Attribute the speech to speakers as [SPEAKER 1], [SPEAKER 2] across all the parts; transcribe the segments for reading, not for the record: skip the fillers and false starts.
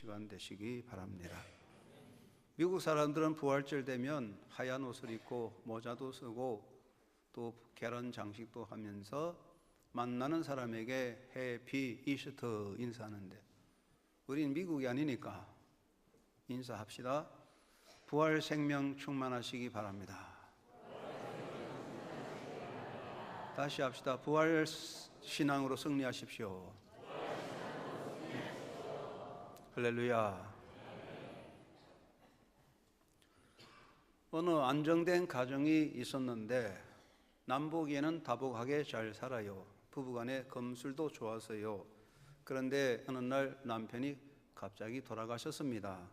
[SPEAKER 1] 시간 되시기 바랍니다. 미국 사람들은 부활절 되면 하얀 옷을 입고 모자도 쓰고 또 계란 장식도 하면서 만나는 사람에게 해피 이스터 인사하는데, 우린 미국이 아니니까 인사합시다. 부활 생명 충만하시기 바랍니다. 다시 합시다. 부활 신앙으로 승리하십시오. 할렐루야. 어느 안정된 가정이 있었는데 남보기에는 다복하게 잘 살아요. 부부간에 금술도 좋았어요. 그런데 어느 날 남편이 갑자기 돌아가셨습니다.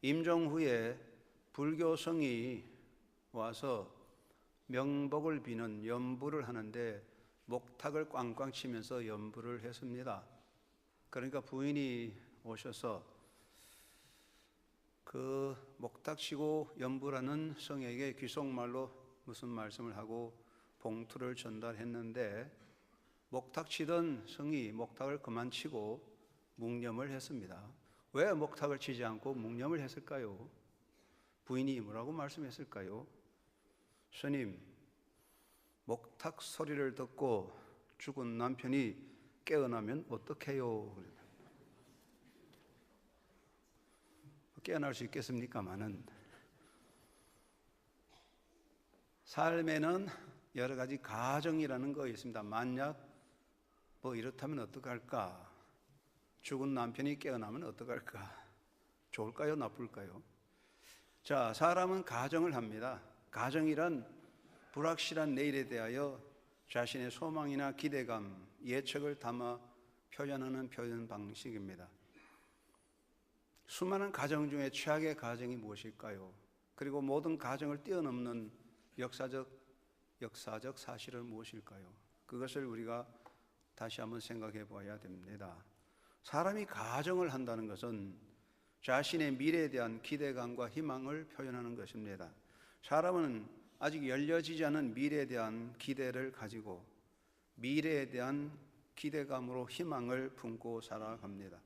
[SPEAKER 1] 임종 후에 불교 성이 와서 명복을 비는 연부를 하는데 목탁을 꽝꽝 치면서 연부를 했습니다. 그러니까 부인이 오셔서 그 목탁 치고 연부라는 성에게 귀속말로 무슨 말씀을 하고 봉투를 전달했는데, 목탁 치던 성이 목탁을 그만 치고 묵념을 했습니다. 왜 목탁을 치지 않고 묵념을 했을까요? 부인이 뭐라고 말씀했을까요? 스님, 목탁 소리를 듣고 죽은 남편이 깨어나면 어떡해요? 깨어날 수 있겠습니까마는, 삶에는 여러 가지 가정이라는 거 있습니다. 만약 이렇다면 어떡할까? 죽은 남편이 깨어나면 어떡할까? 좋을까요? 나쁠까요? 자, 사람은 가정을 합니다. 가정이란 불확실한 내일에 대하여 자신의 소망이나 기대감, 예측을 담아 표현하는 표현 방식입니다. 수많은 가정 중에 최악의 가정이 무엇일까요? 그리고 모든 가정을 뛰어넘는 역사적 사실은 무엇일까요? 그것을 우리가 다시 한번 생각해 봐야 됩니다. 사람이 가정을 한다는 것은 자신의 미래에 대한 기대감과 희망을 표현하는 것입니다. 사람은 아직 열려지지 않은 미래에 대한 기대를 가지고 미래에 대한 기대감으로 희망을 품고 살아갑니다.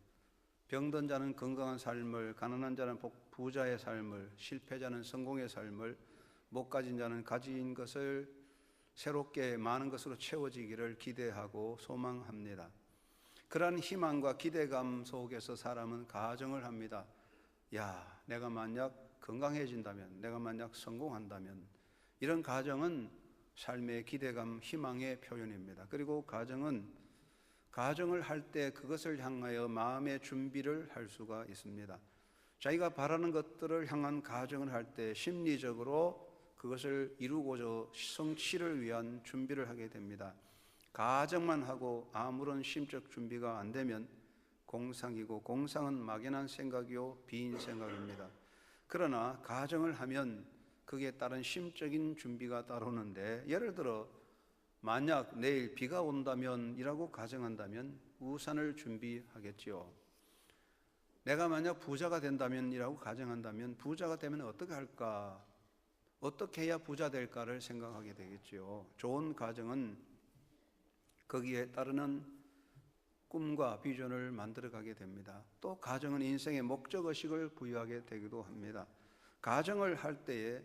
[SPEAKER 1] 병든 자는 건강한 삶을, 가난한 자는 부자의 삶을, 실패자는 성공의 삶을, 못 가진 자는 가진 것을 새롭게 많은 것으로 채워지기를 기대하고 소망합니다. 그러한 희망과 기대감 속에서 사람은 가정을 합니다. 야, 내가 만약 건강해진다면, 내가 만약 성공한다면, 이런 가정은 삶의 기대감, 희망의 표현입니다. 그리고 가정을 할 때 그것을 향하여 마음의 준비를 할 수가 있습니다. 자기가 바라는 것들을 향한 가정을 할 때 심리적으로 그것을 이루고자 성취를 위한 준비를 하게 됩니다. 가정만 하고 아무런 심적 준비가 안 되면 공상이고, 공상은 막연한 생각이요 빈 생각입니다. 그러나 가정을 하면 거기에 따른 심적인 준비가 따르는데, 예를 들어 만약 내일 비가 온다면 이라고 가정한다면 우산을 준비하겠지요. 내가 만약 부자가 된다면 이라고 가정한다면 부자가 되면 어떻게 할까? 어떻게 해야 부자 될까를 생각하게 되겠지요. 좋은 가정은 거기에 따르는 꿈과 비전을 만들어가게 됩니다. 또 가정은 인생의 목적의식을 부여하게 되기도 합니다. 가정을 할 때에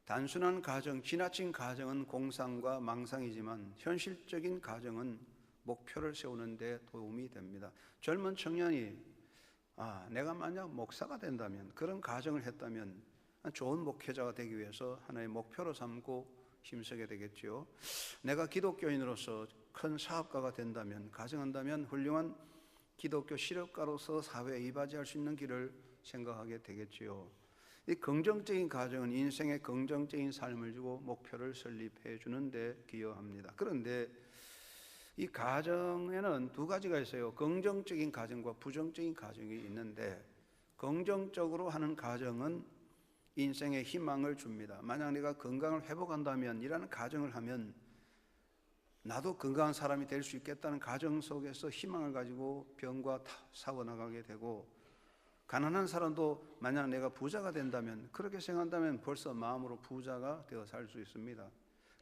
[SPEAKER 1] 단순한 가정, 지나친 가정은 공상과 망상이지만 현실적인 가정은 목표를 세우는 데 도움이 됩니다. 젊은 청년이 내가 만약 목사가 된다면, 그런 가정을 했다면 좋은 목회자가 되기 위해서 하나의 목표로 삼고 힘쓰게 되겠죠. 내가 기독교인으로서 큰 사업가가 된다면, 가정한다면 훌륭한 기독교 실업가로서 사회에 이바지할 수 있는 길을 생각하게 되겠지요. 이 긍정적인 가정은 인생의 긍정적인 삶을 주고 목표를 설립해 주는데 기여합니다. 그런데 이 가정에는 두 가지가 있어요. 긍정적인 가정과 부정적인 가정이 있는데, 긍정적으로 하는 가정은 인생에 희망을 줍니다. 만약 내가 건강을 회복한다면 이라는 가정을 하면 나도 건강한 사람이 될 수 있겠다는 가정 속에서 희망을 가지고 병과 싸워나가게 되고, 가난한 사람도 만약 내가 부자가 된다면, 그렇게 생각한다면 벌써 마음으로 부자가 되어 살 수 있습니다.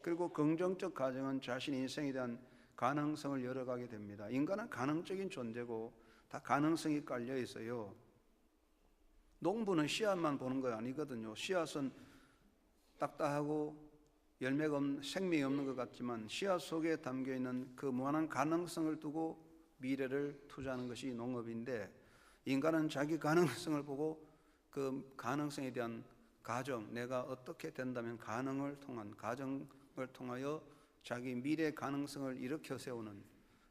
[SPEAKER 1] 그리고 긍정적 가정은 자신 인생에 대한 가능성을 열어가게 됩니다. 인간은 가능적인 존재고 다 가능성이 깔려 있어요. 농부는 씨앗만 보는 거 아니거든요. 씨앗은 딱딱하고 열매가 없는, 생명이 없는 것 같지만 씨앗 속에 담겨있는 그 무한한 가능성을 두고 미래를 투자하는 것이 농업인데, 인간은 자기 가능성을 보고 그 가능성에 대한 가정, 내가 어떻게 된다면 가능을 통한 가정을 통하여 자기 미래 가능성을 일으켜 세우는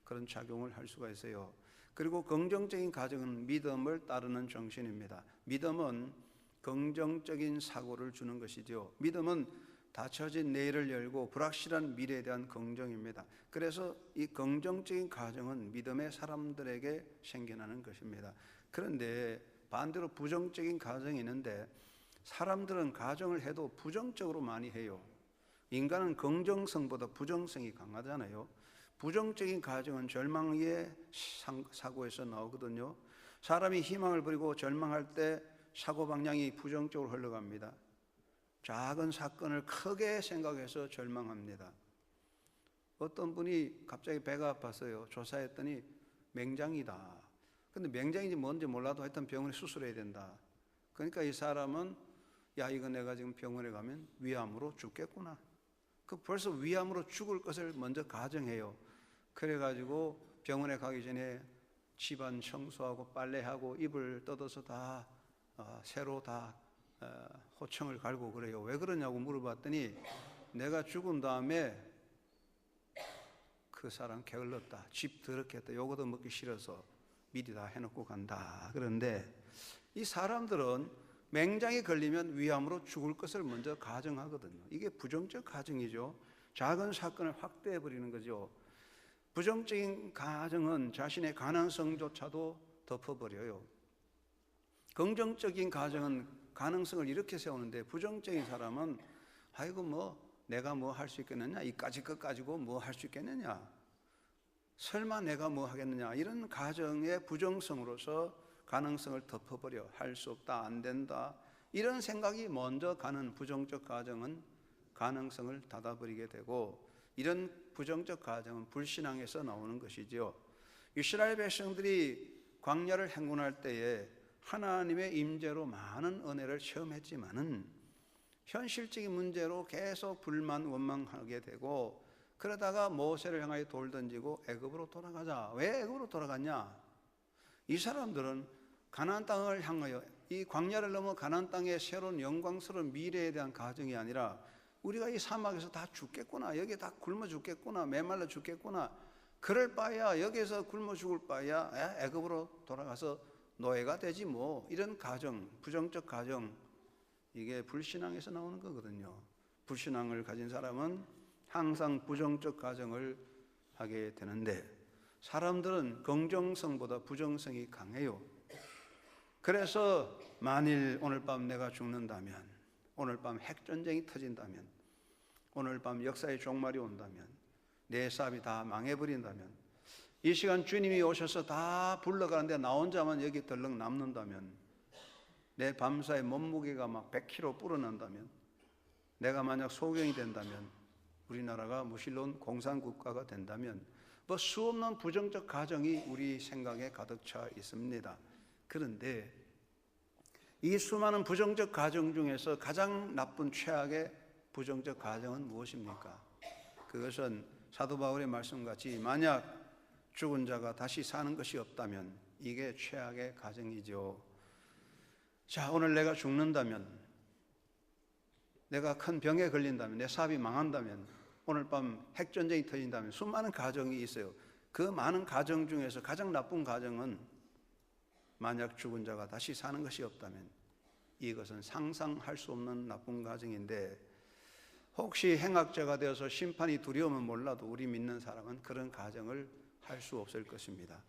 [SPEAKER 1] 그런 작용을 할 수가 있어요. 그리고 긍정적인 가정은 믿음을 따르는 정신입니다. 믿음은 긍정적인 사고를 주는 것이죠. 믿음은 닫혀진 내일을 열고 불확실한 미래에 대한 긍정입니다. 그래서 이 긍정적인 가정은 믿음의 사람들에게 생겨나는 것입니다. 그런데 반대로 부정적인 가정이 있는데, 사람들은 가정을 해도 부정적으로 많이 해요. 인간은 긍정성보다 부정성이 강하잖아요. 부정적인 가정은 절망의 사고에서 나오거든요. 사람이 희망을 버리고 절망할 때 사고 방향이 부정적으로 흘러갑니다. 작은 사건을 크게 생각해서 절망합니다. 어떤 분이 갑자기 배가 아팠어요. 조사했더니 맹장이다. 근데 맹장인지 뭔지 몰라도 하여튼 병원에 수술해야 된다. 그러니까 이 사람은 야, 이거 내가 지금 병원에 가면 위암으로 죽겠구나. 그 벌써 위암으로 죽을 것을 먼저 가정해요. 그래가지고 병원에 가기 전에 집안 청소하고 빨래하고 이불 뜯어서 다 새로 다 호청을 갈고 그래요. 왜 그러냐고 물어봤더니 내가 죽은 다음에 그 사람 게을렀다, 집 더럽겠다, 요거도 먹기 싫어서 미리 다 해놓고 간다. 그런데 이 사람들은 맹장이 걸리면 위암으로 죽을 것을 먼저 가정하거든요. 이게 부정적 가정이죠. 작은 사건을 확대해 버리는 거죠. 부정적인 가정은 자신의 가능성조차도 덮어버려요. 긍정적인 가정은 가능성을 이렇게 세우는데, 부정적인 사람은 아이고 뭐 내가 뭐 할 수 있겠느냐, 이까지 것 가지고 뭐 할 수 있겠느냐, 설마 내가 뭐 하겠느냐, 이런 가정의 부정성으로서 가능성을 덮어버려. 할 수 없다, 안 된다, 이런 생각이 먼저 가는 부정적 가정은 가능성을 닫아버리게 되고, 이런 부정적 가정은 불신앙에서 나오는 것이죠. 이스라엘 백성들이 광야를 행군할 때에 하나님의 임재로 많은 은혜를 체험했지만은 현실적인 문제로 계속 불만 원망하게 되고, 그러다가 모세를 향하여 돌 던지고 애굽으로 돌아가자. 왜 애굽으로 돌아갔냐? 이 사람들은 가나안 땅을 향하여, 이 광야를 넘어 가나안 땅의 새로운 영광스러운 미래에 대한 가정이 아니라 우리가 이 사막에서 다 죽겠구나, 여기 다 굶어 죽겠구나, 메말라 죽겠구나, 그럴 바에야 여기서 굶어 죽을 바에야 애굽으로 돌아가서 노예가 되지 뭐, 이런 가정, 부정적 가정, 이게 불신앙에서 나오는 거거든요. 불신앙을 가진 사람은 항상 부정적 가정을 하게 되는데, 사람들은 긍정성보다 부정성이 강해요. 그래서 만일 오늘 밤 내가 죽는다면, 오늘 밤 핵전쟁이 터진다면, 오늘 밤 역사의 종말이 온다면, 내 삶이 다 망해버린다면, 이 시간 주님이 오셔서 다 불러가는데 나 혼자만 여기 덜렁 남는다면, 내 밤사이 몸무게가 막 100kg 불어난다면, 내가 만약 소경이 된다면, 우리나라가 무신론 공산국가가 된다면, 뭐 수없는 부정적 가정이 우리 생각에 가득 차 있습니다. 그런데 이 수많은 부정적 가정 중에서 가장 나쁜 최악의 부정적 가정은 무엇입니까? 그것은 사도 바울의 말씀같이 만약 죽은 자가 다시 사는 것이 없다면 이게 최악의 가정이죠. 자, 오늘 내가 죽는다면, 내가 큰 병에 걸린다면, 내 사업이 망한다면, 오늘 밤 핵전쟁이 터진다면, 수많은 가정이 있어요. 그 많은 가정 중에서 가장 나쁜 가정은 만약 죽은 자가 다시 사는 것이 없다면, 이것은 상상할 수 없는 나쁜 가정인데, 혹시 행악자가 되어서 심판이 두려우면 몰라도 우리 믿는 사람은 그런 가정을 할 수 없을 것입니다.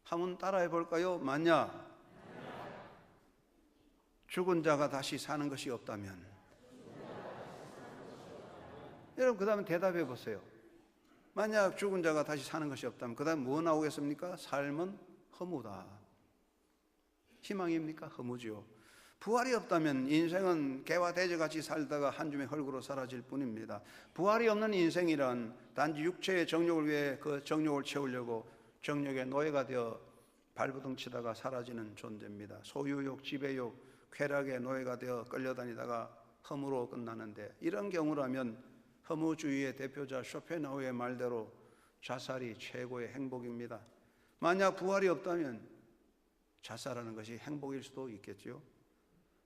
[SPEAKER 1] 한번 따라해 볼까요? 만약 죽은 자가 다시 사는 것이 없다면, 여러분 그 다음에 대답해 보세요. 만약 죽은 자가 다시 사는 것이 없다면 그 다음 뭐 나오겠습니까? 삶은 허무다. 희망입니까? 허무지요. 부활이 없다면 인생은 개와 돼지같이 살다가 한 줌의 흙으로 사라질 뿐입니다. 부활이 없는 인생이란 단지 육체의 정욕을 위해 그 정욕을 채우려고 정욕의 노예가 되어 발버둥 치다가 사라지는 존재입니다. 소유욕, 지배욕, 쾌락의 노예가 되어 끌려다니다가 허무로 끝나는데, 이런 경우라면 허무주의의 대표자 쇼펜하우의 말대로 자살이 최고의 행복입니다. 만약 부활이 없다면 자살하는 것이 행복일 수도 있겠죠.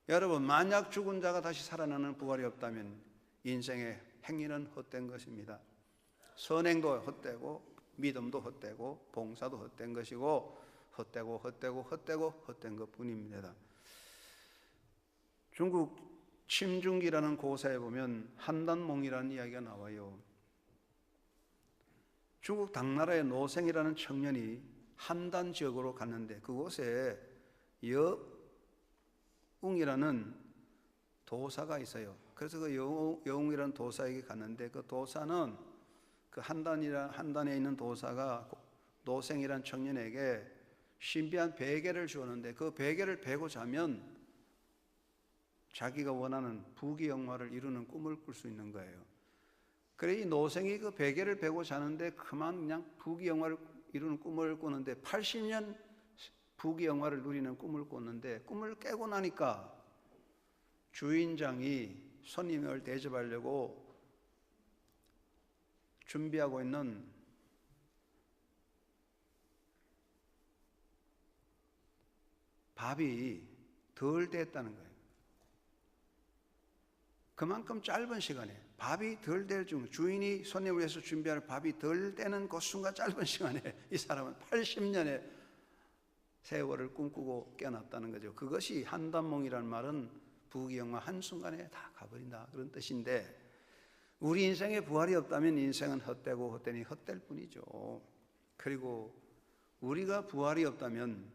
[SPEAKER 1] 여러분, 만약 죽은 자가 다시 살아나는 부활이 없다면 인생의 행위는 헛된 것입니다. 선행도 헛되고 믿음도 헛되고 봉사도 헛된 것이고 헛된 것뿐입니다. 중국 침중기라는 고사에 보면 한단몽이라는 이야기가 나와요. 중국 당나라의 노생이라는 청년이 한단 지역으로 갔는데, 그곳에 여웅이라는 도사가 있어요. 그래서 그 여웅이라는 도사에게 갔는데, 그 도사는 그 한단에 있는 도사가 노생이라는 청년에게 신비한 베개를 주었는데, 그 베개를 베고 자면 자기가 원하는 부귀영화를 이루는 꿈을 꿀 수 있는 거예요. 그래 이 노생이 그 베개를 베고 자는데 그냥 부귀영화를 이루는 꿈을 꾸는데 80년 부귀영화를 누리는 꿈을 꿨는데, 꿈을 깨고 나니까 주인장이 손님을 대접하려고 준비하고 있는 밥이 덜 됐다는 거예요. 그만큼 짧은 시간에 밥이 덜 될 중, 주인이 손님을 위해서 준비할 밥이 덜 되는 그 순간 짧은 시간에 이 사람은 80년의 세월을 꿈꾸고 깨어났다는 거죠. 그것이 한단몽이라는 말은 부귀영화 한순간에 다 가버린다, 그런 뜻인데, 우리 인생에 부활이 없다면 인생은 헛되고 헛되니 헛될 뿐이죠. 그리고 우리가 부활이 없다면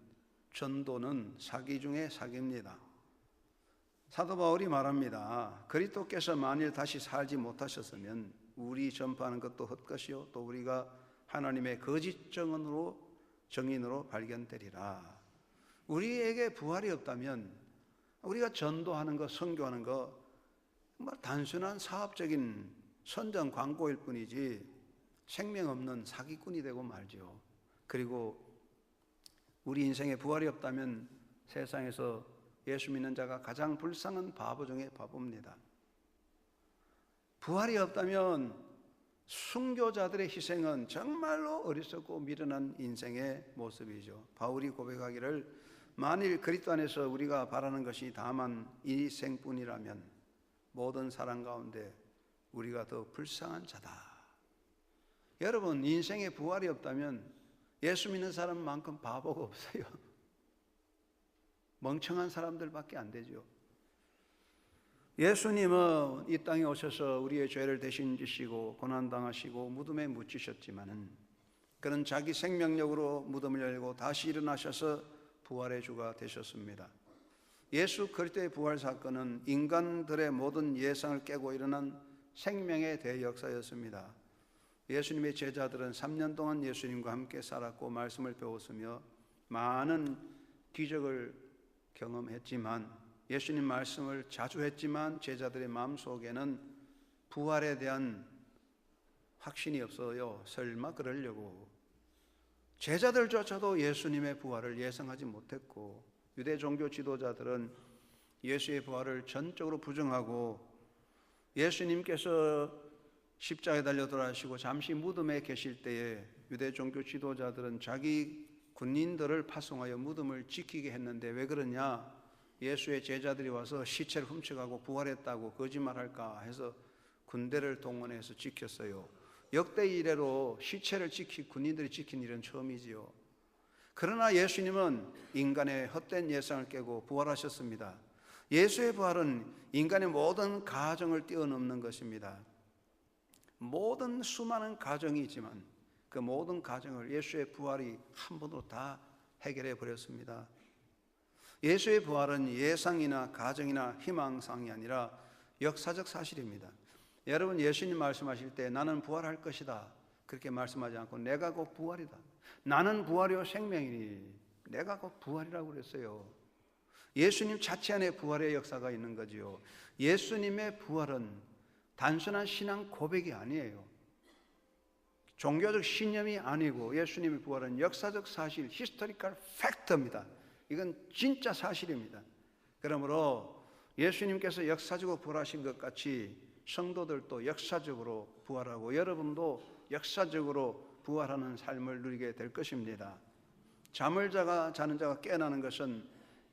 [SPEAKER 1] 전도는 사기 중에 사기입니다. 사도 바울이 말합니다. 그리스도께서 만일 다시 살지 못하셨으면 우리 전파하는 것도 헛것이요 또 우리가 하나님의 거짓 정인으로 발견되리라. 우리에게 부활이 없다면 우리가 전도하는 것, 선교하는 것 단순한 사업적인 선전 광고일 뿐이지 생명 없는 사기꾼이 되고 말죠. 그리고 우리 인생에 부활이 없다면 세상에서 예수 믿는 자가 가장 불쌍한 바보 중에 바보입니다. 부활이 없다면 순교자들의 희생은 정말로 어리석고 미련한 인생의 모습이죠. 바울이 고백하기를 만일 그리스도 안에서 우리가 바라는 것이 다만 이 생뿐이라면 모든 사람 가운데 우리가 더 불쌍한 자다. 여러분, 인생에 부활이 없다면 예수 믿는 사람만큼 바보가 없어요. 멍청한 사람들밖에 안 되죠. 예수님은 이 땅에 오셔서 우리의 죄를 대신 지시고 고난당하시고 무덤에 묻히셨지만은 그는 자기 생명력으로 무덤을 열고 다시 일어나셔서 부활의 주가 되셨습니다. 예수 그리스도의 부활 사건은 인간들의 모든 예상을 깨고 일어난 생명의 대역사였습니다. 예수님의 제자들은 3년 동안 예수님과 함께 살았고 말씀을 배웠으며 많은 기적을 경험했지만, 예수님 말씀을 자주 했지만 제자들의 마음속에는 부활에 대한 확신이 없어요. 설마 그러려고. 제자들조차도 예수님의 부활을 예상하지 못했고, 유대 종교 지도자들은 예수의 부활을 전적으로 부정하고, 예수님께서 십자가에 달려 돌아가시고 잠시 무덤에 계실 때에 유대 종교 지도자들은 자기 군인들을 파송하여 무덤을 지키게 했는데, 왜 그러냐? 예수의 제자들이 와서 시체를 훔쳐가고 부활했다고 거짓말할까 해서 군대를 동원해서 지켰어요. 역대 이래로 시체를 군인들이 지킨 일은 처음이지요. 그러나 예수님은 인간의 헛된 예상을 깨고 부활하셨습니다. 예수의 부활은 인간의 모든 가정을 뛰어넘는 것입니다. 모든 수많은 가정이 있지만 그 모든 가정을 예수의 부활이 한 번으로 다 해결해 버렸습니다. 예수의 부활은 예상이나 가정이나 희망사항이 아니라 역사적 사실입니다. 여러분, 예수님 말씀하실 때 나는 부활할 것이다 그렇게 말씀하지 않고 내가 곧 부활이다. 나는 부활이요 생명이니 내가 곧 부활이라고 그랬어요. 예수님 자체 안에 부활의 역사가 있는 거지요. 예수님의 부활은 단순한 신앙 고백이 아니에요. 종교적 신념이 아니고 예수님의 부활은 역사적 사실, 히스토리컬 팩트입니다. 이건 진짜 사실입니다. 그러므로 예수님께서 역사적으로 부활하신 것 같이 성도들도 역사적으로 부활하고 여러분도 역사적으로 부활하는 삶을 누리게 될 것입니다. 잠을 자는 자가 깨어나는 것은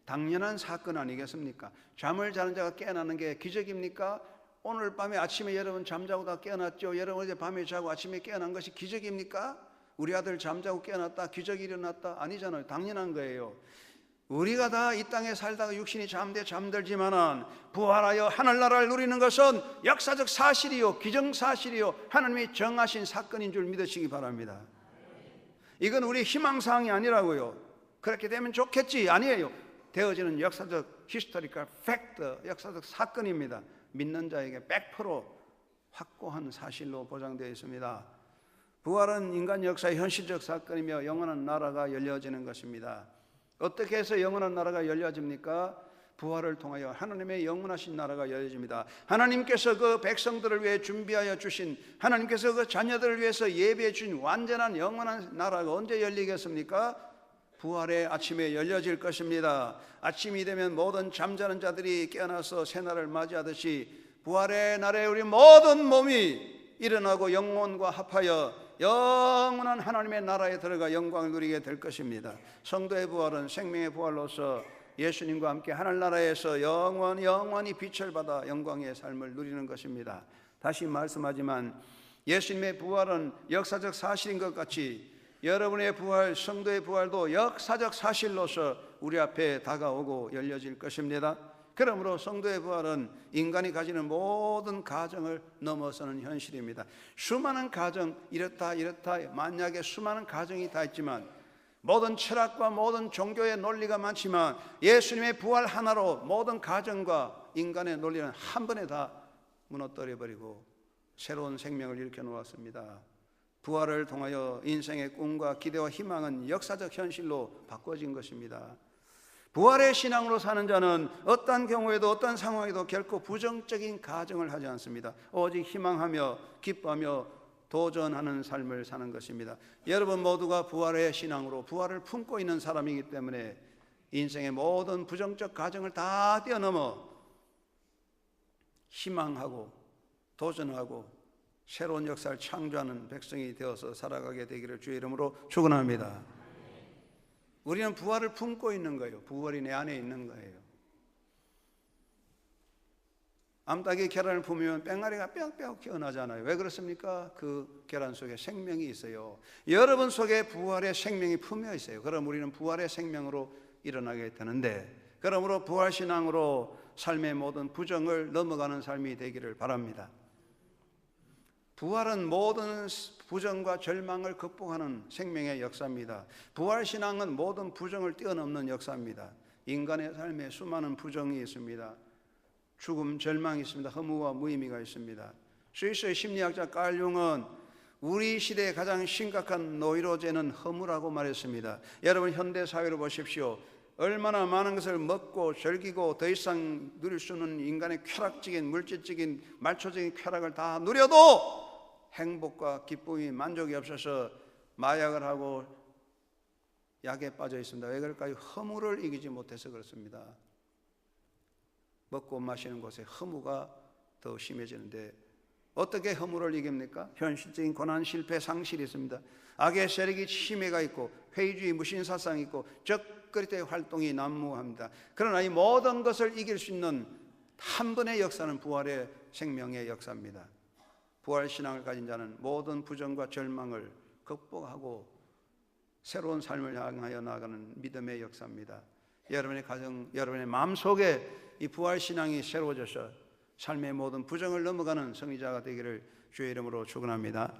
[SPEAKER 1] 당연한 사건 아니겠습니까? 잠을 자는 자가 깨어나는 게 기적입니까? 오늘 밤에 아침에 여러분 잠자고 다 깨어났죠? 여러분 어제 밤에 자고 아침에 깨어난 것이 기적입니까? 우리 아들 잠자고 깨어났다, 기적이 일어났다? 아니잖아요. 당연한 거예요. 우리가 다 이 땅에 살다가 육신이 잠들지만은 부활하여 하늘나라를 누리는 것은 역사적 사실이요, 기정사실이요, 하나님이 정하신 사건인 줄 믿으시기 바랍니다. 이건 우리 희망사항이 아니라고요. 그렇게 되면 좋겠지, 아니에요. 되어지는 역사적 히스토리컬 팩트, 역사적 사건입니다. 믿는 자에게 100% 확고한 사실로 보장되어 있습니다. 부활은 인간 역사의 현실적 사건이며 영원한 나라가 열려지는 것입니다. 어떻게 해서 영원한 나라가 열려집니까? 부활을 통하여 하나님의 영원하신 나라가 열려집니다. 하나님께서 그 백성들을 위해 준비하여 주신, 하나님께서 그 자녀들을 위해서 예배해 주신 완전한 영원한 나라가 언제 열리겠습니까? 부활의 아침에 열려질 것입니다. 아침이 되면 모든 잠자는 자들이 깨어나서 새날을 맞이하듯이 부활의 날에 우리 모든 몸이 일어나고 영혼과 합하여 영원한 하나님의 나라에 들어가 영광을 누리게 될 것입니다. 성도의 부활은 생명의 부활로서 예수님과 함께 하늘나라에서 영원히 빛을 받아 영광의 삶을 누리는 것입니다. 다시 말씀하지만 예수님의 부활은 역사적 사실인 것 같이 여러분의 부활, 성도의 부활도 역사적 사실로서 우리 앞에 다가오고 열려질 것입니다. 그러므로 성도의 부활은 인간이 가지는 모든 가정을 넘어서는 현실입니다. 수많은 가정, 이렇다 만약에 수많은 가정이 다 있지만, 모든 철학과 모든 종교의 논리가 많지만 예수님의 부활 하나로 모든 가정과 인간의 논리는 한 번에 다 무너뜨려 버리고 새로운 생명을 일으켜 놓았습니다. 부활을 통하여 인생의 꿈과 기대와 희망은 역사적 현실로 바꿔진 것입니다. 부활의 신앙으로 사는 자는 어떤 경우에도 어떤 상황에도 결코 부정적인 가정을 하지 않습니다. 오직 희망하며 기뻐하며 도전하는 삶을 사는 것입니다. 여러분 모두가 부활의 신앙으로 부활을 품고 있는 사람이기 때문에 인생의 모든 부정적 가정을 다 뛰어넘어 희망하고 도전하고 새로운 역사를 창조하는 백성이 되어서 살아가게 되기를 주의 이름으로 축원합니다. 우리는 부활을 품고 있는 거예요. 부활이 내 안에 있는 거예요. 암탉이 계란을 품으면 뺑아리가 뿅뿅 튀어나잖아요. 왜 그렇습니까? 그 계란 속에 생명이 있어요. 여러분 속에 부활의 생명이 품여 있어요. 그럼 우리는 부활의 생명으로 일어나게 되는데, 그러므로 부활신앙으로 삶의 모든 부정을 넘어가는 삶이 되기를 바랍니다. 부활은 모든 부정과 절망을 극복하는 생명의 역사입니다. 부활신앙은 모든 부정을 뛰어넘는 역사입니다. 인간의 삶에 수많은 부정이 있습니다. 죽음, 절망이 있습니다. 허무와 무의미가 있습니다. 스위스의 심리학자 깔 융은 우리 시대의 가장 심각한 노이로제는 허무라고 말했습니다. 여러분 현대 사회를 보십시오. 얼마나 많은 것을 먹고 즐기고 더 이상 누릴 수 없는 인간의 쾌락적인 물질적인 말초적인 쾌락을 다 누려도 행복과 기쁨이 만족이 없어서 마약을 하고 약에 빠져 있습니다. 왜 그럴까요? 허무를 이기지 못해서 그렇습니다. 먹고 마시는 곳에 허무가 더 심해지는데 어떻게 허무를 이깁니까? 현실적인 고난, 실패, 상실이 있습니다. 악의 세력이 치매가 있고 회의주의, 무신사상이 있고 적그리스도의 활동이 난무합니다. 그러나 이 모든 것을 이길 수 있는 한 번의 역사는 부활의 생명의 역사입니다. 부활신앙을 가진 자는 모든 부정과 절망을 극복하고 새로운 삶을 향하여 나아가는 믿음의 역사입니다. 여러분의 가정, 여러분의 마음속에 이 부활신앙이 새로워져서 삶의 모든 부정을 넘어가는 승리자가 되기를 주의 이름으로 축원합니다.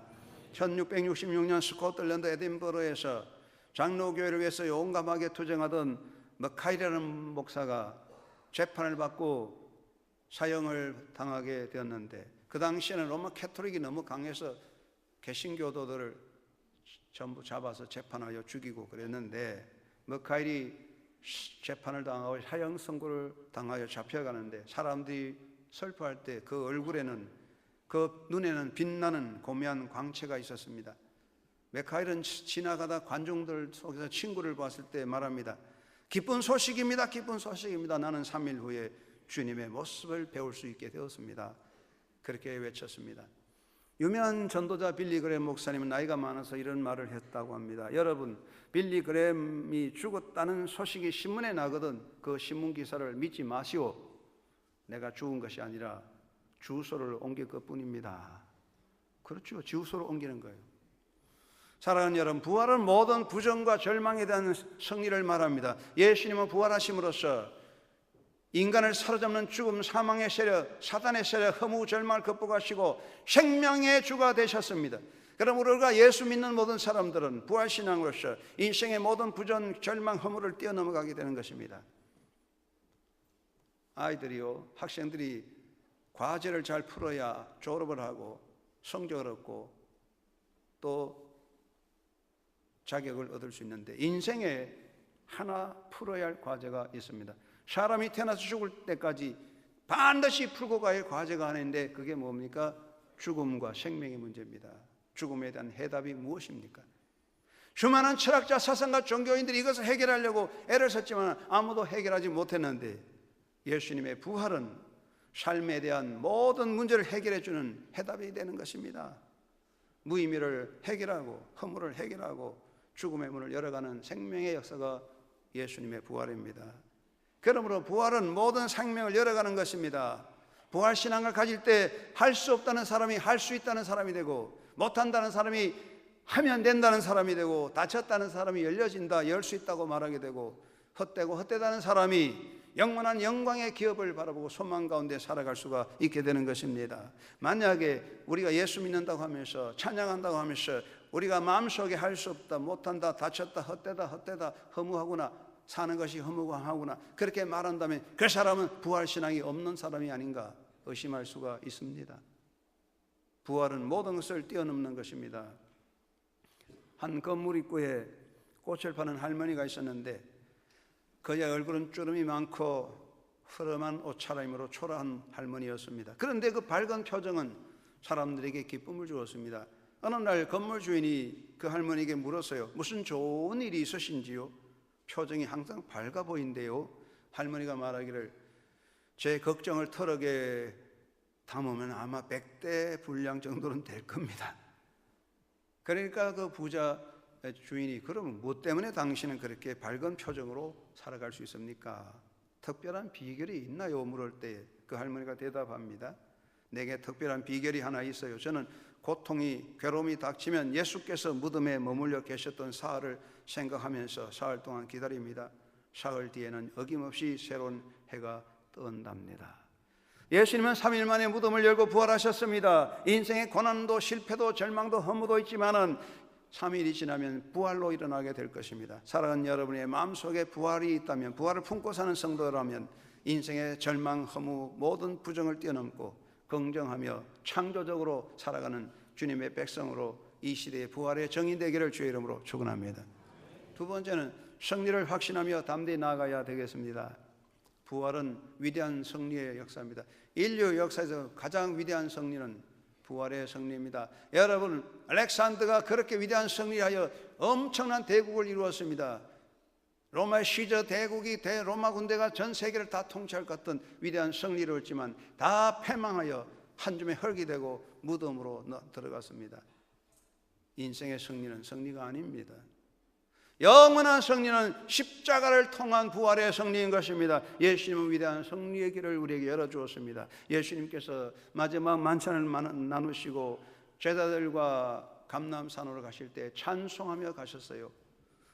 [SPEAKER 1] 1666년 스코틀랜드 에딘버러에서 장로교회를 위해서 용감하게 투쟁하던 머카이라는 목사가 재판을 받고 사형을 당하게 되었는데, 그 당시에는 로마 캐토릭이 너무 강해서 개신교도들을 전부 잡아서 재판하여 죽이고 그랬는데, 머카일이 재판을 당하고 사형 선고를 당하여 잡혀가는데 사람들이 슬퍼할 때 그 얼굴에는, 그 눈에는 빛나는 고매한 광채가 있었습니다. 미카엘은 지나가다 관중들 속에서 친구를 봤을 때 말합니다. 기쁜 소식입니다. 기쁜 소식입니다. 나는 3일 후에 주님의 모습을 배울 수 있게 되었습니다. 그렇게 외쳤습니다. 유명한 전도자 빌리 그램 목사님은 나이가 많아서 이런 말을 했다고 합니다. 여러분, 빌리 그램이 죽었다는 소식이 신문에 나거든 그 신문 기사를 믿지 마시오. 내가 죽은 것이 아니라 주소를 옮길 것뿐입니다. 그렇죠. 주소를 옮기는 거예요. 사랑하는 여러분, 부활은 모든 부정과 절망에 대한 승리를 말합니다. 예수님은 부활하심으로써 인간을 사로잡는 죽음, 사망의 세력, 사단의 세력, 허무, 절망을 극복하시고 생명의 주가 되셨습니다. 그럼 우리가 예수 믿는 모든 사람들은 부활신앙으로서 인생의 모든 부정, 절망, 허무를 뛰어넘어가게 되는 것입니다. 아이들이요, 학생들이 과제를 잘 풀어야 졸업을 하고 성적을 얻고 또 자격을 얻을 수 있는데 인생에 하나 풀어야 할 과제가 있습니다. 사람이 태어나서 죽을 때까지 반드시 풀고 가야 할 과제가 하나 있는데 그게 뭡니까? 죽음과 생명의 문제입니다. 죽음에 대한 해답이 무엇입니까? 수많은 철학자, 사상가, 종교인들이 이것을 해결하려고 애를 썼지만 아무도 해결하지 못했는데 예수님의 부활은 삶에 대한 모든 문제를 해결해 주는 해답이 되는 것입니다. 무의미를 해결하고 허물을 해결하고 죽음의 문을 열어가는 생명의 역사가 예수님의 부활입니다. 그러므로 부활은 모든 생명을 열어가는 것입니다. 부활신앙을 가질 때 할 수 없다는 사람이 할 수 있다는 사람이 되고 못한다는 사람이 하면 된다는 사람이 되고 닫혔다는 사람이 열려진다, 열 수 있다고 말하게 되고 헛되고 헛되다는 사람이 영원한 영광의 기업을 바라보고 소망 가운데 살아갈 수가 있게 되는 것입니다. 만약에 우리가 예수 믿는다고 하면서 찬양한다고 하면서 우리가 마음속에 할 수 없다, 못한다, 다쳤다, 헛되다, 허무하구나, 사는 것이 허무하구나 그렇게 말한다면 그 사람은 부활신앙이 없는 사람이 아닌가 의심할 수가 있습니다. 부활은 모든 것을 뛰어넘는 것입니다. 한 건물 입구에 꽃을 파는 할머니가 있었는데 그의 얼굴은 주름이 많고 흐름한 옷차림으로 초라한 할머니였습니다. 그런데 그 밝은 표정은 사람들에게 기쁨을 주었습니다. 어느 날 건물 주인이 그 할머니에게 물었어요. 무슨 좋은 일이 있으신지요? 표정이 항상 밝아 보인대요. 할머니가 말하기를 제 걱정을 털어게 담으면 아마 100대 분량 정도는 될 겁니다. 그러니까 그 부자 주인이 그러면 뭐 때문에 당신은 그렇게 밝은 표정으로 살아갈 수 있습니까? 특별한 비결이 있나요? 물을 때 그 할머니가 대답합니다. 내게 특별한 비결이 하나 있어요. 저는 고통이 괴로움이 닥치면 예수께서 무덤에 머물러 계셨던 사흘을 생각하면서 사흘 동안 기다립니다. 사흘 뒤에는 어김없이 새로운 해가 뜬답니다. 예수님은 3일 만에 무덤을 열고 부활하셨습니다. 인생의 고난도 실패도 절망도 허무도 있지만은 3일이 지나면 부활로 일어나게 될 것입니다. 사랑하는 여러분의 마음속에 부활이 있다면, 부활을 품고 사는 성도라면 인생의 절망, 허무, 모든 부정을 뛰어넘고 긍정하며 창조적으로 살아가는 주님의 백성으로 이 시대의 부활의 정인되기를 주의 이름으로 축원합니다. 두 번째는 승리를 확신하며 담대히 나아가야 되겠습니다. 부활은 위대한 승리의 역사입니다. 인류 역사에서 가장 위대한 승리는 부활의 승리입니다. 여러분, 알렉산더가 그렇게 위대한 승리하여 엄청난 대국을 이루었습니다. 로마의 시저 대국이 대로마 군대가 전 세계를 다 통치할 것 같은 위대한 승리를 했지만 다 패망하여 한 줌의 흙이 되고 무덤으로 들어갔습니다. 인생의 승리는 승리가 아닙니다. 영원한 승리는 십자가를 통한 부활의 승리인 것입니다. 예수님은 위대한 승리의 길을 우리에게 열어주었습니다. 예수님께서 마지막 만찬을 나누시고 제자들과 감람산으로 가실 때 찬송하며 가셨어요.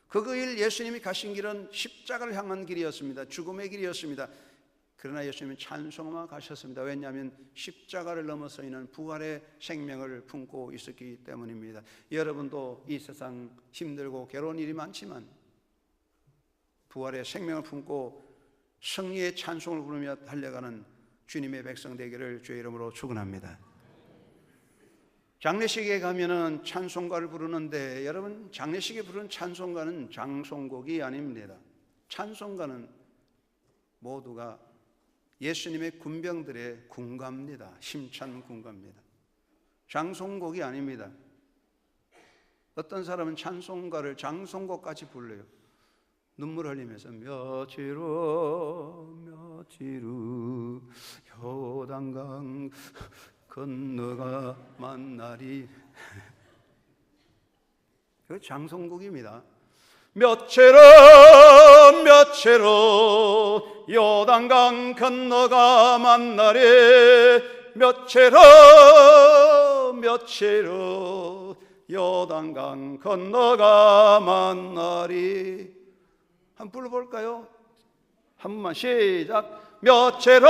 [SPEAKER 1] 그 일 예수님이 가신 길은 십자가를 향한 길이었습니다. 죽음의 길이었습니다. 그러나 예수님은 찬송하며 가셨습니다. 왜냐하면 십자가를 넘어서 있는 부활의 생명을 품고 있었기 때문입니다. 여러분도 이 세상 힘들고 괴로운 일이 많지만 부활의 생명을 품고 승리의 찬송을 부르며 달려가는 주님의 백성 되기를 주의 이름으로 축원합니다. 장례식에 가면은 찬송가를 부르는데 여러분, 장례식에 부르는 찬송가는 장송곡이 아닙니다. 찬송가는 모두가 예수님의 군병들의 군가입니다. 힘찬 군가입니다. 장송곡이 아닙니다. 어떤 사람은 찬송가를 장송곡까지 불러요. 눈물 흘리면서 며칠 후 요단강 건너가 만나리. 그 장송곡입니다. 며칠 후 요단강 건너가 만나리. 며칠 후 요단강 건너가 만나리. 한번 불러볼까요? 한 번만 시작. 며칠 후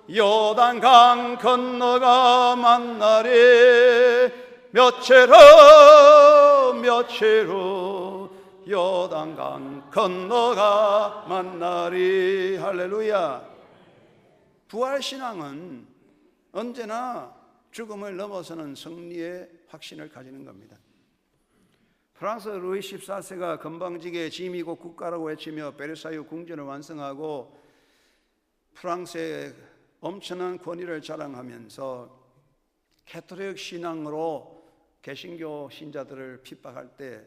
[SPEAKER 1] 요단강 건너가 만나리. 며칠 후 요단강 건너가 만나리. 할렐루야. 부활신앙은 언제나 죽음을 넘어서는 승리의 확신을 가지는 겁니다. 프랑스 루이 14세가 건방지게 지미국 국가라고 외치며 베르사유 궁전을 완성하고 프랑스의 엄청난 권위를 자랑하면서 캐톨릭 신앙으로 개신교 신자들을 핍박할 때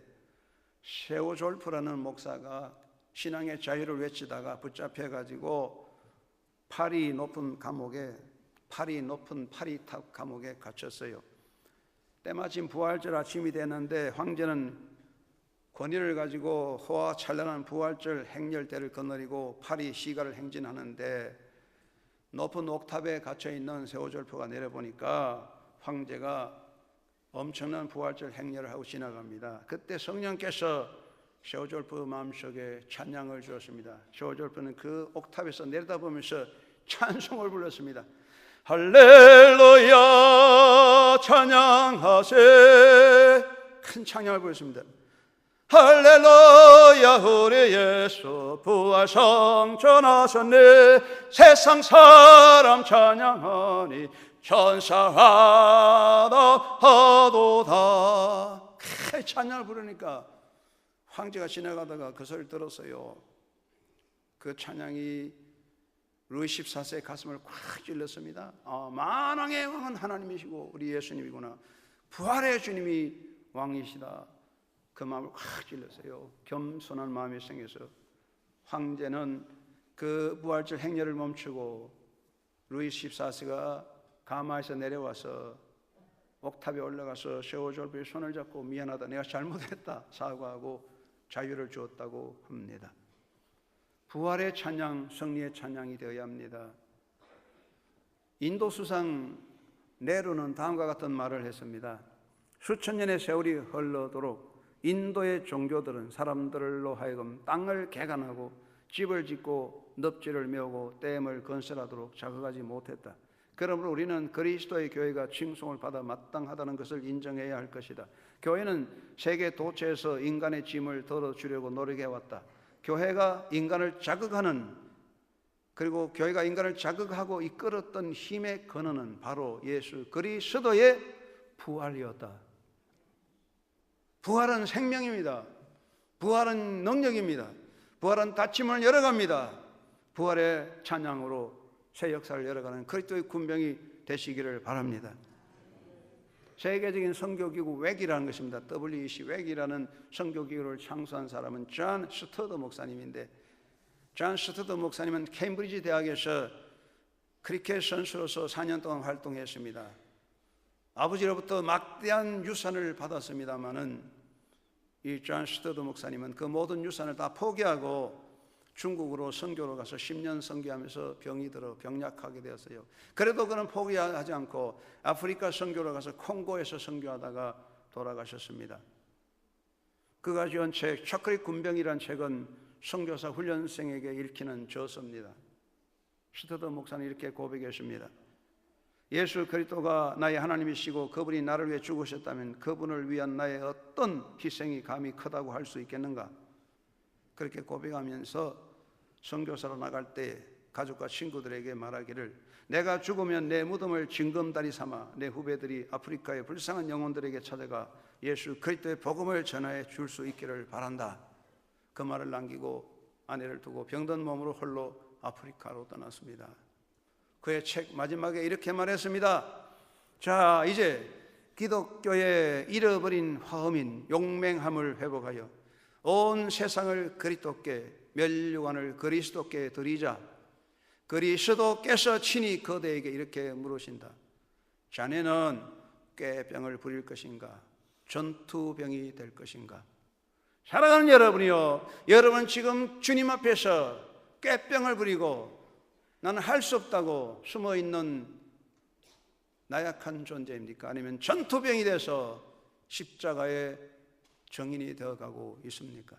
[SPEAKER 1] 셰오졸프라는 목사가 신앙의 자유를 외치다가 붙잡혀가지고 파리 높은 파리탑 감옥에 갇혔어요. 때마침 부활절 아침이 되는데 황제는 권위를 가지고 호화찬란한 부활절 행렬대를 거느리고 파리 시가를 행진하는데 높은 옥탑에 갇혀있는 세오졸프가 내려보니까 황제가 엄청난 부활절 행렬을 하고 지나갑니다. 그때 성령께서 세오졸프 마음속에 찬양을 주었습니다. 세오졸프는 그 옥탑에서 내려다보면서 찬송을 불렀습니다. 할렐루야 찬양하세. 큰 찬양을 부르습니다. 할렐루야 우리 예수 부활 성천하셨네. 세상 사람 찬양하니 천사하다 하도다. 큰 찬양을 부르니까 황제가 지나가다가 그 소리를 들었어요. 그 찬양이 루이 14세의 가슴을 꽉 찔렀습니다. 만왕의 왕은 하나님이시고 우리 예수님이구나. 부활의 주님이 왕이시다. 그 마음을 꽉 찔렀어요. 겸손한 마음이 생겨서 황제는 그 부활절 행렬을 멈추고 루이 14세가 가마에서 내려와서 옥탑에 올라가서 세오졸프의 손을 잡고 미안하다, 내가 잘못했다 사과하고 자유를 주었다고 합니다. 부활의 찬양, 승리의 찬양이 되어야 합니다. 인도 수상 네루는 다음과 같은 말을 했습니다. 수천 년의 세월이 흘러도록 인도의 종교들은 사람들로 하여금 땅을 개간하고 집을 짓고 늪지를 메우고 댐을 건설하도록 자극하지 못했다. 그러므로 우리는 그리스도의 교회가 칭송을 받아 마땅하다는 것을 인정해야 할 것이다. 교회는 세계 도처에서 인간의 짐을 덜어주려고 노력해왔다. 교회가 인간을 자극하는, 그리고 교회가 인간을 자극하고 이끌었던 힘의 근원은 바로 예수 그리스도의 부활이었다. 부활은 생명입니다. 부활은 능력입니다. 부활은 닫힘을 열어갑니다. 부활의 찬양으로 새 역사를 열어가는 그리스도의 군병이 되시기를 바랍니다. 세계적인 선교기구 웩이라는 것입니다. WEC 웩이라는 선교기구를 창수한 사람은 존 스터더 목사님인데, 존 스터더 목사님은 케임브리지 대학에서 크리켓 선수로서 4년 동안 활동했습니다. 아버지로부터 막대한 유산을 받았습니다마는 이 존 스터더 목사님은 그 모든 유산을 다 포기하고 중국으로 선교로 가서 10년 선교하면서 병이 들어 병약하게 되었어요. 그래도 그는 포기하지 않고 아프리카 선교로 가서 콩고에서 선교하다가 돌아가셨습니다. 그가 지은 책 초콜릿 군병이라는 책은 선교사 훈련생에게 읽히는 저서입니다. 스터더 목사는 이렇게 고백했습니다. 예수 그리스도가 나의 하나님이시고 그분이 나를 위해 죽으셨다면 그분을 위한 나의 어떤 희생이 감히 크다고 할 수 있겠는가? 그렇게 고백하면서 선교사로 나갈 때 가족과 친구들에게 말하기를, 내가 죽으면 내 무덤을 징검다리 삼아 내 후배들이 아프리카의 불쌍한 영혼들에게 찾아가 예수 그리스도의 복음을 전해 줄 수 있기를 바란다. 그 말을 남기고 아내를 두고 병든 몸으로 홀로 아프리카로 떠났습니다. 그의 책 마지막에 이렇게 말했습니다. 자, 이제 기독교의 잃어버린 화음인 용맹함을 회복하여 온 세상을 그리스도께, 면류관을 그리스도께 드리자. 그리스도께서 친히 그대에게 이렇게 물으신다. 자네는 꾀병을 부릴 것인가? 전투병이 될 것인가? 사랑하는 여러분이요, 여러분 지금 주님 앞에서 꾀병을 부리고 나는 할 수 없다고 숨어있는 나약한 존재입니까? 아니면 전투병이 돼서 십자가의 정인이 되어가고 있습니까?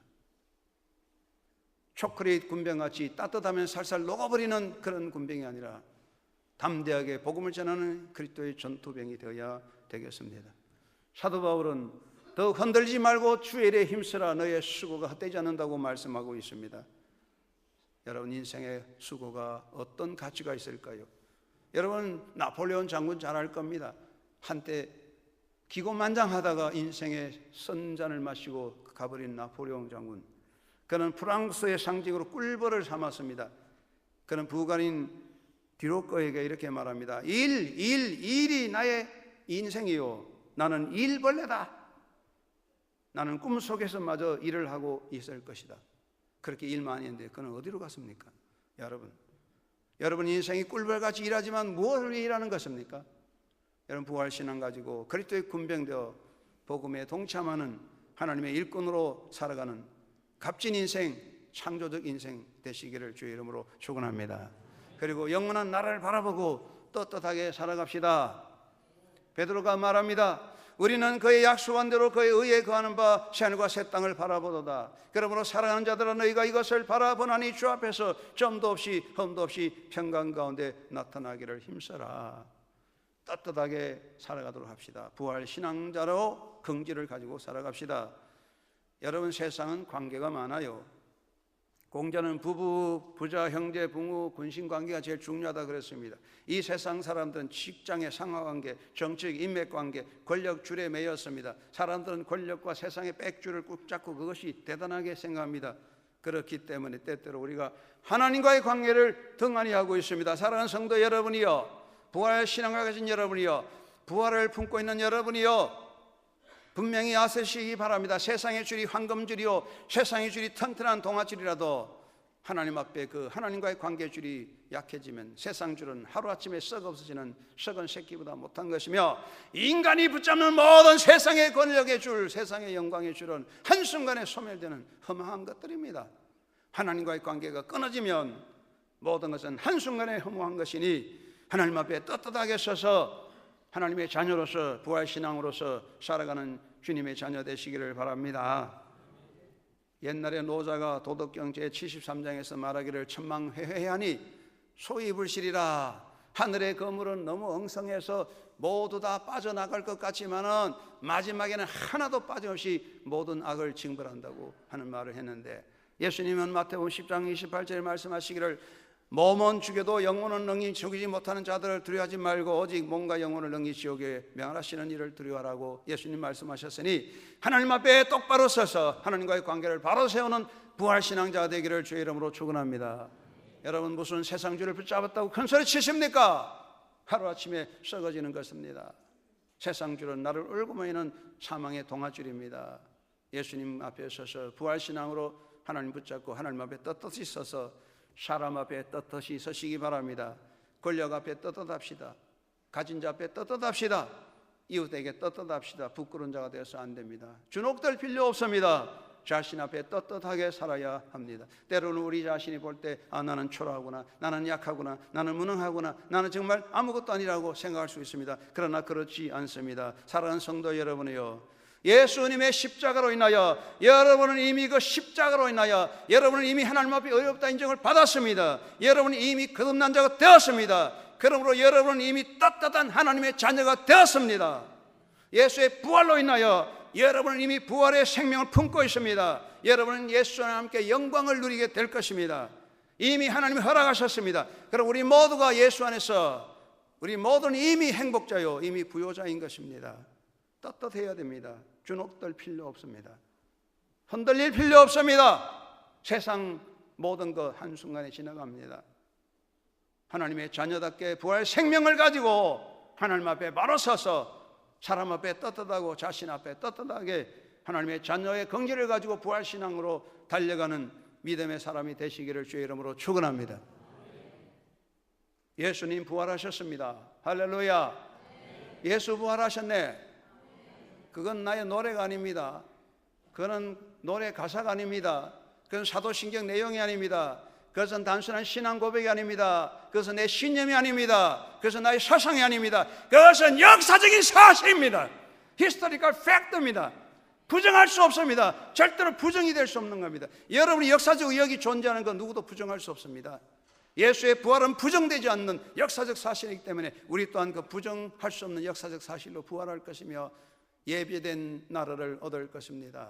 [SPEAKER 1] 초콜릿 군병같이 따뜻하면 살살 녹아버리는 그런 군병이 아니라 담대하게 복음을 전하는 그리스도의 전투병이 되어야 되겠습니다. 사도 바울은 더욱 흔들리지 말고 주의 일에 힘쓰라, 너의 수고가 헛되지 않는다고 말씀하고 있습니다. 여러분 인생의 수고가 어떤 가치가 있을까요? 여러분 나폴레온 장군 잘 알 겁니다. 한때 기고만장하다가 인생의 선잔을 마시고 가버린 나폴레옹 장군. 그는 프랑스의 상징으로 꿀벌을 삼았습니다. 그는 부관인 디로커에게 이렇게 말합니다. 일이 나의 인생이요, 나는 일벌레다. 나는 꿈속에서마저 일을 하고 있을 것이다. 그렇게 일만 했는데 그는 어디로 갔습니까? 여러분 인생이 꿀벌같이 일하지만 무엇을 위해 일하는 것입니까? 여러분 부활신앙 가지고 그리스도의 군병되어 복음에 동참하는 하나님의 일꾼으로 살아가는 값진 인생, 창조적 인생 되시기를 주의 이름으로 축원합니다. 그리고 영원한 나라를 바라보고 떳떳하게 살아갑시다. 베드로가 말합니다. 우리는 그의 약속한 대로 그의 의에 거하는 바 새하늘과 새 땅을 바라보도다. 그러므로 사랑하는 자들아, 너희가 이것을 바라보나니 주 앞에서 점도 없이 흠도 없이 평강 가운데 나타나기를 힘써라. 떳떳하게 살아가도록 합시다. 부활 신앙자로 긍지를 가지고 살아갑시다. 여러분 세상은 관계가 많아요. 공자는 부부, 부자, 형제, 부모, 군신 관계가 제일 중요하다 그랬습니다. 이 세상 사람들은 직장의 상하관계, 정치적 인맥관계, 권력줄에 매였습니다. 사람들은 권력과 세상의 백줄을 꾹 잡고 그것이 대단하게 생각합니다. 그렇기 때문에 때때로 우리가 하나님과의 관계를 등한히 하고 있습니다. 사랑하는 성도 여러분이요, 부활 신앙을 가진 여러분이요, 부활을 품고 있는 여러분이요, 분명히 아시기 바랍니다. 세상의 줄이 황금줄이요, 세상의 줄이 튼튼한 동아줄이라도 하나님 앞에 그 하나님과의 관계 줄이 약해지면 세상 줄은 하루아침에 썩어 없어지는 썩은 새끼보다 못한 것이며, 인간이 붙잡는 모든 세상의 권력의 줄, 세상의 영광의 줄은 한순간에 소멸되는 허망한 것들입니다. 하나님과의 관계가 끊어지면 모든 것은 한순간에 허무한 것이니 하나님 앞에 떳떳하게 서서 하나님의 자녀로서 부활신앙으로서 살아가는 주님의 자녀 되시기를 바랍니다. 옛날에 노자가 도덕경 제73장에서 말하기를 천망회회하니 소이불실이라. 하늘의 거물은 너무 엉성해서 모두 다 빠져나갈 것 같지만은 마지막에는 하나도 빠짐없이 모든 악을 징벌한다고 하는 말을 했는데, 예수님은 마태복음 10장 28절에 말씀하시기를 몸은 죽여도 영혼은 능히 죽이지 못하는 자들을 두려워하지 말고 오직 몸과 영혼을 능히 지옥에 멸하시는 이를 두려워하라고 예수님 말씀하셨으니, 하나님 앞에 똑바로 서서 하나님과의 관계를 바로 세우는 부활신앙자가 되기를 주의 이름으로 축원합니다. 여러분 무슨 세상줄을 붙잡았다고 큰소리 치십니까? 하루아침에 썩어지는 것입니다. 세상줄은 나를 울고 모이는 사망의 동아줄입니다. 예수님 앞에 서서 부활신앙으로 하나님 붙잡고 하나님 앞에 떳떳이 서서 사람 앞에 떳떳이 서시기 바랍니다. 권력 앞에 떳떳합시다. 가진 자 앞에 떳떳합시다. 이웃에게 떳떳합시다. 부끄러운 자가 되어서 안 됩니다. 주눅들 필요 없습니다. 자신 앞에 떳떳하게 살아야 합니다. 때로는 우리 자신이 볼 때 나는 초라하구나, 나는 약하구나, 나는 무능하구나, 나는 정말 아무것도 아니라고 생각할 수 있습니다. 그러나 그렇지 않습니다. 사랑하는 성도 여러분이요, 예수님의 십자가로 인하여 여러분은 이미 그 십자가로 인하여 여러분은 이미 하나님 앞에 어렵다 인정을 받았습니다. 여러분은 이미 거듭난 자가 되었습니다. 그러므로 여러분은 이미 떳떳한 하나님의 자녀가 되었습니다. 예수의 부활로 인하여 여러분은 이미 부활의 생명을 품고 있습니다. 여러분은 예수와 함께 영광을 누리게 될 것입니다. 이미 하나님이 허락하셨습니다. 그럼 우리 모두가 예수 안에서 우리 모두는 이미 행복자요, 이미 부요자인 것입니다. 떳떳해야 됩니다. 주눅들 필요 없습니다. 흔들릴 필요 없습니다. 세상 모든 것 한순간에 지나갑니다. 하나님의 자녀답게 부활 생명을 가지고 하나님 앞에 바로 서서 사람 앞에 떳떳하고 자신 앞에 떳떳하게 하나님의 자녀의 긍지를 가지고 부활신앙으로 달려가는 믿음의 사람이 되시기를 주의 이름으로 축원합니다. 예수님 부활하셨습니다. 할렐루야. 예수 부활하셨네. 그건 나의 노래가 아닙니다. 그건 노래 가사가 아닙니다. 그건 사도신경 내용이 아닙니다. 그것은 단순한 신앙 고백이 아닙니다. 그것은 내 신념이 아닙니다. 그것은 나의 사상이 아닙니다. 그것은 역사적인 사실입니다. 히스토리컬 팩트입니다. 부정할 수 없습니다. 절대로 부정이 될 수 없는 겁니다. 여러분이 역사적 의혹이 존재하는 건 누구도 부정할 수 없습니다. 예수의 부활은 부정되지 않는 역사적 사실이기 때문에 우리 또한 그 부정할 수 없는 역사적 사실로 부활할 것이며 예비된 나라를 얻을 것입니다.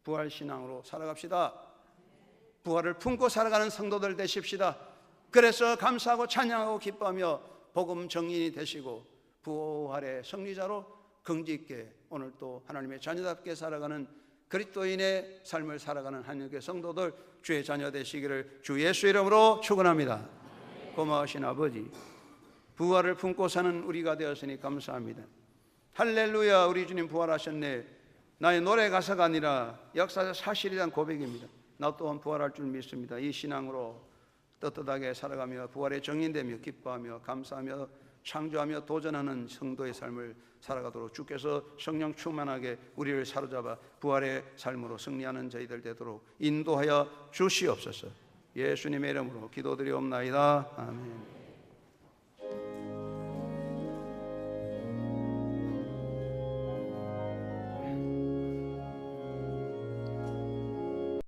[SPEAKER 1] 부활신앙으로 살아갑시다. 부활을 품고 살아가는 성도들 되십시다. 그래서 감사하고 찬양하고 기뻐하며 복음 정인이 되시고 부활의 승리자로 긍지 있게 오늘 또 하나님의 자녀답게 살아가는 그리스도인의 삶을 살아가는 한영교회 성도들 주의 자녀 되시기를 주 예수 이름으로 축원합니다. 고마우신 아버지, 부활을 품고 사는 우리가 되었으니 감사합니다. 할렐루야. 우리 주님 부활하셨네. 나의 노래 가사가 아니라 역사적 사실에 대한 고백입니다. 나 또한 부활할 줄 믿습니다. 이 신앙으로 떳떳하게 살아가며 부활에 정인되며 기뻐하며 감사하며 창조하며 도전하는 성도의 삶을 살아가도록 주께서 성령 충만하게 우리를 사로잡아 부활의 삶으로 승리하는 저희들 되도록 인도하여 주시옵소서. 예수님의 이름으로 기도드리옵나이다. 아멘.